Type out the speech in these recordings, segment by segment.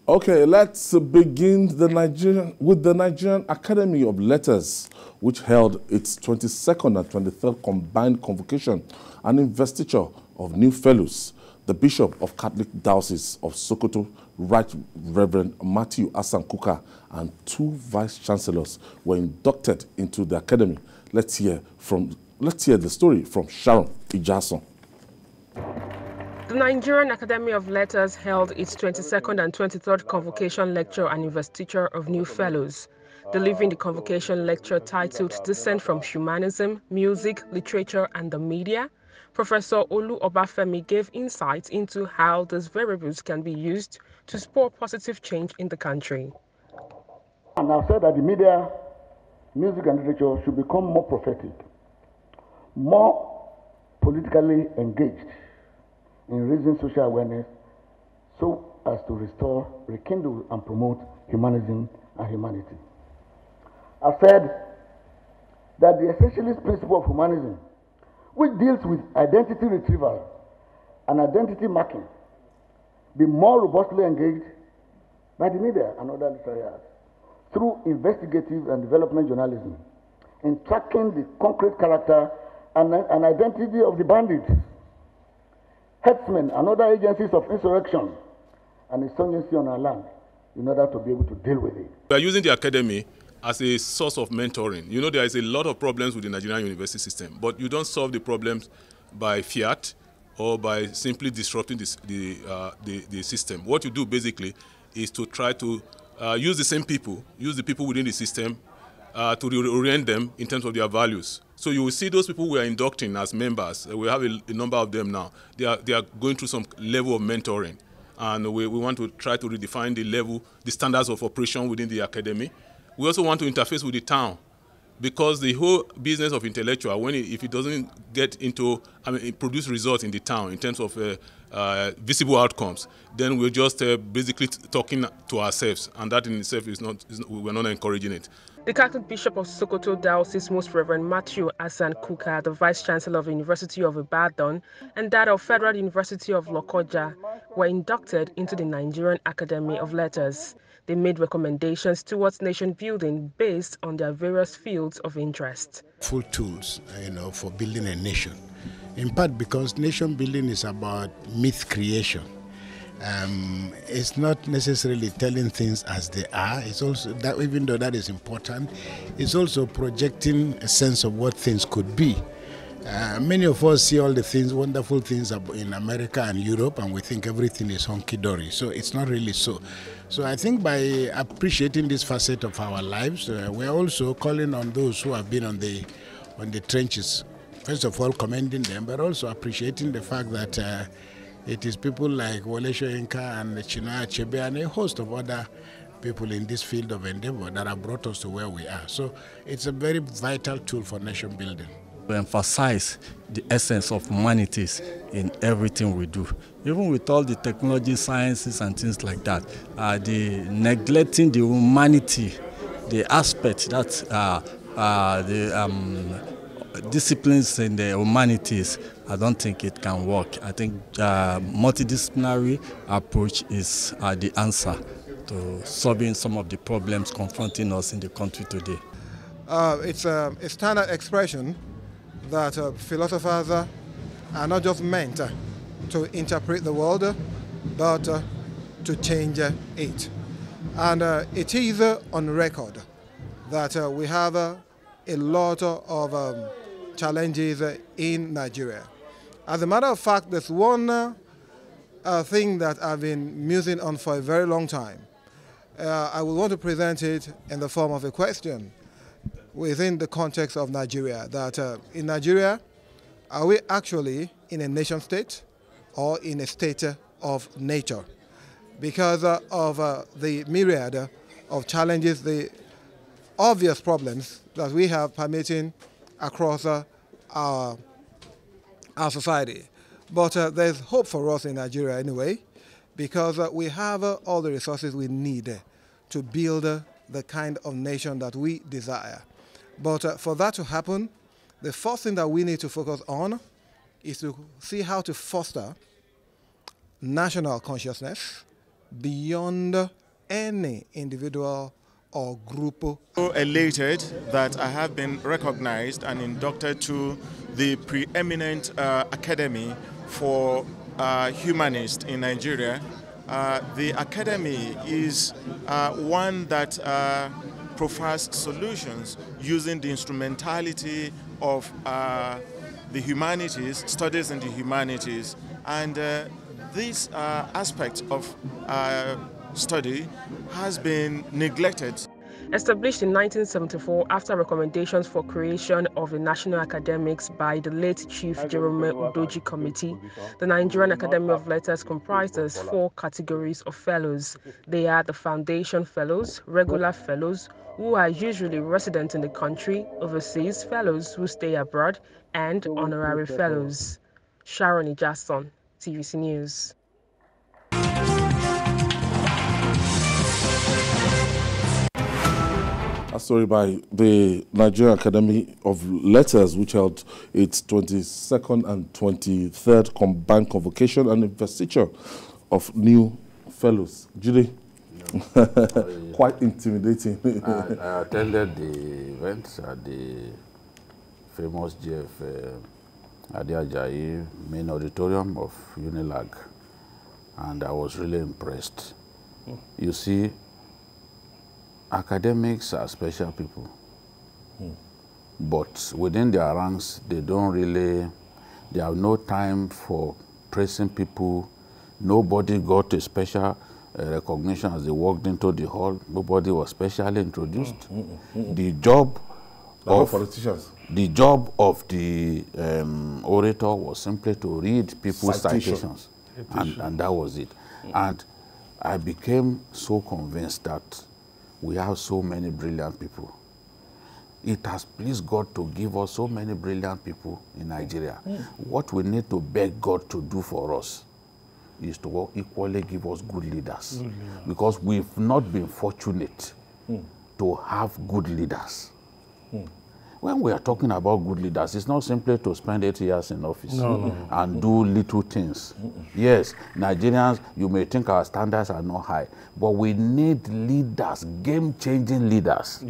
Okay, let's begin with the Nigerian Academy of Letters, which held its 22nd and 23rd combined convocation and investiture of new fellows. The Bishop of Catholic Diocese of Sokoto, Right Reverend Matthew Hassan Kukah, and 2 Vice-Chancellors were inducted into the Academy. Let's hear the story from Sharon Ijason. The Nigerian Academy of Letters held its 22nd and 23rd Convocation Lecture and Investiture of New Fellows. Delivering the convocation lecture titled Descent from Humanism, Music, Literature and the Media, Professor Olu Obafemi gave insights into how these variables can be used to spur positive change in the country. And I've said that the media, music and literature should become more prophetic, more politically engaged in raising social awareness so as to restore, rekindle, and promote humanism and humanity. I've said that the essentialist principle of humanism, which deals with identity retrieval and identity marking, be more robustly engaged by the media and other literary arts through investigative and development journalism in tracking the concrete character and identity of the bandits, herdsmen, and other agencies of insurrection and insurgency on our land in order to be able to deal with it. We are using the academy as a source of mentoring. You know, there is a lot of problems with the Nigerian university system, but you don't solve the problems by fiat or by simply disrupting the system. What you do basically is to try to use the people within the system to reorient them in terms of their values. So you will see those people we are inducting as members. We have a number of them now. They are going through some level of mentoring. And we want to try to redefine the standards of operation within the academy. We also want to interface with the town, because the whole business of intellectual, if it doesn't produce results in the town in terms of visible outcomes, then we're just basically talking to ourselves, and that in itself we're not encouraging it. The Catholic Bishop of Sokoto Diocese, Most Reverend Matthew Hassan Kukah, the Vice-Chancellor of the University of Ibadan, and that of Federal University of Lokoja were inducted into the Nigerian Academy of Letters. They made recommendations towards nation building based on their various fields of interest. Full tools, for building a nation. In part because nation building is about myth creation. It's not necessarily telling things as they are. It's also that, even though that is important, it's also projecting a sense of what things could be. Many of us see all the things, wonderful things in America and Europe, and we think everything is hunky-dory. So it's not really so. So I think by appreciating this facet of our lives, we're also calling on those who have been on the trenches. First of all, commending them, but also appreciating the fact that it is people like Wole Soyinka and Chinua Achebe and a host of other people in this field of endeavor that have brought us to where we are. So it's a very vital tool for nation building. We emphasize the essence of humanities in everything we do. Even with all the technology, sciences and things like that, the neglecting the humanity, the aspect that the disciplines in the humanities, I don't think it can work. I think multidisciplinary approach is the answer to solving some of the problems confronting us in the country today. It's a standard expression that philosophers are not just meant to interpret the world, but to change it. And it is on record that we have a lot of challenges in Nigeria. As a matter of fact, there's one thing that I've been musing on for a very long time. I would want to present it in the form of a question within the context of Nigeria, that in Nigeria, are we actually in a nation state or in a state of nature? Because of the myriad of challenges, the obvious problems that we have permeating across our society. But there's hope for us in Nigeria anyway, because we have all the resources we need to build the kind of nation that we desire. But for that to happen, the first thing that we need to focus on is to see how to foster national consciousness, beyond any individual or group. So elated that I have been recognized and inducted to the preeminent Academy for Humanists in Nigeria. The Academy is one that provides solutions using the instrumentality of the humanities, studies in the humanities, and this aspect of study has been neglected. Established in 1974 after recommendations for creation of the National Academics by the late Chief Jerome Udoji Committee, the Nigerian Academy of Letters comprises 4 categories of fellows. They are the Foundation Fellows, Regular Fellows, who are usually resident in the country, Overseas Fellows who stay abroad, and Honorary Fellows. Sharon Ijason, TVC News. A story by the Nigerian Academy of Letters, which held its 22nd and 23rd combined convocation and investiture of new fellows. Judy, quite intimidating. I attended the event at the famous GF Ajayi main auditorium of Unilag, and I was really impressed. You see, academics are special people, but within their ranks, they have no time for praising people. Nobody got a special recognition as they walked into the hall. Nobody was specially introduced. The job of politicians. The job of the orator was simply to read people's citations. And that was it. And I became so convinced that we have so many brilliant people. It has pleased God to give us so many brilliant people in Nigeria. What we need to beg God to do for us is to equally give us good leaders. Because we've not been fortunate to have good leaders. When we are talking about good leaders, it's not simply to spend 8 years in office and do little things. Yes, Nigerians, you may think our standards are not high, but we need leaders, game-changing leaders.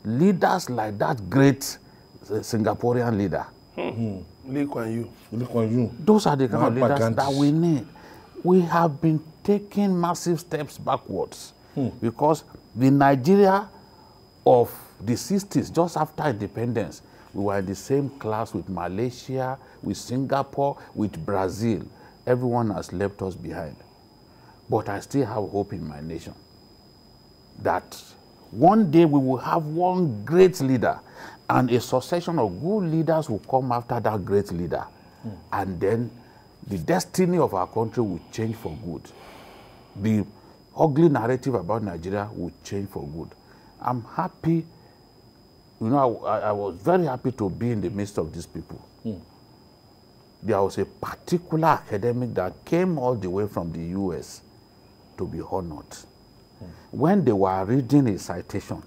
Leaders like that great Singaporean leader. Lee Kuan Yew. Those are the kind of leaders that we need. We have been taking massive steps backwards because the Nigeria of the 60s, just after independence, we were in the same class with Malaysia, with Singapore, with Brazil. Everyone has left us behind. But I still have hope in my nation that one day we will have one great leader and a succession of good leaders will come after that great leader. And then the destiny of our country will change for good. The ugly narrative about Nigeria will change for good. I'm happy. You know, I was very happy to be in the midst of these people. There was a particular academic that came all the way from the US to be honored. When they were reading his citation,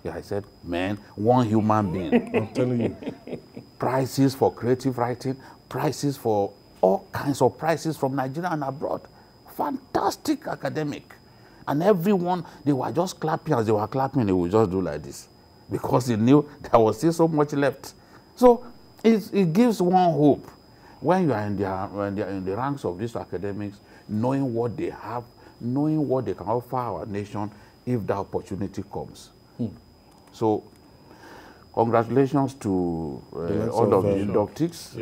I said, man, one human being. I'm telling you. Prizes for creative writing, prizes for all kinds of prizes from Nigeria and abroad. Fantastic academic. And everyone, they were just clapping. As they were clapping, they would just do like this, because they knew there was still so much left. So it gives one hope when you are in the ranks of these academics, knowing what they have, knowing what they can offer our nation if the opportunity comes. So congratulations to all of the inductees,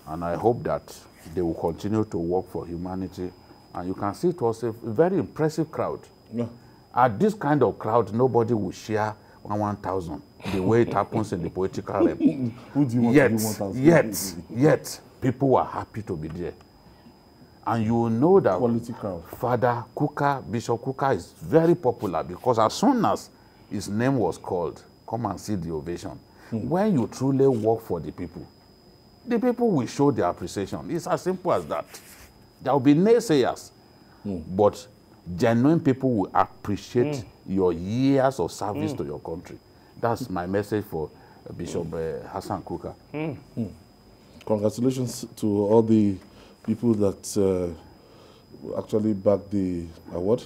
and I hope that they will continue to work for humanity. And you can see it was a very impressive crowd. At this kind of crowd, nobody will share 1,000 the way it happens in the political realm. Who do you want to do 1,000? Yet, people were happy to be there. And you will know that quality crowd. Father Kukah, Bishop Kukah, is very popular because as soon as his name was called, come and see the ovation. When you truly work for the people will show their appreciation. It's as simple as that. There will be naysayers, but genuine people will appreciate your years of service to your country. That's my message for Bishop Hassan Kukah. Congratulations to all the people that actually back the award.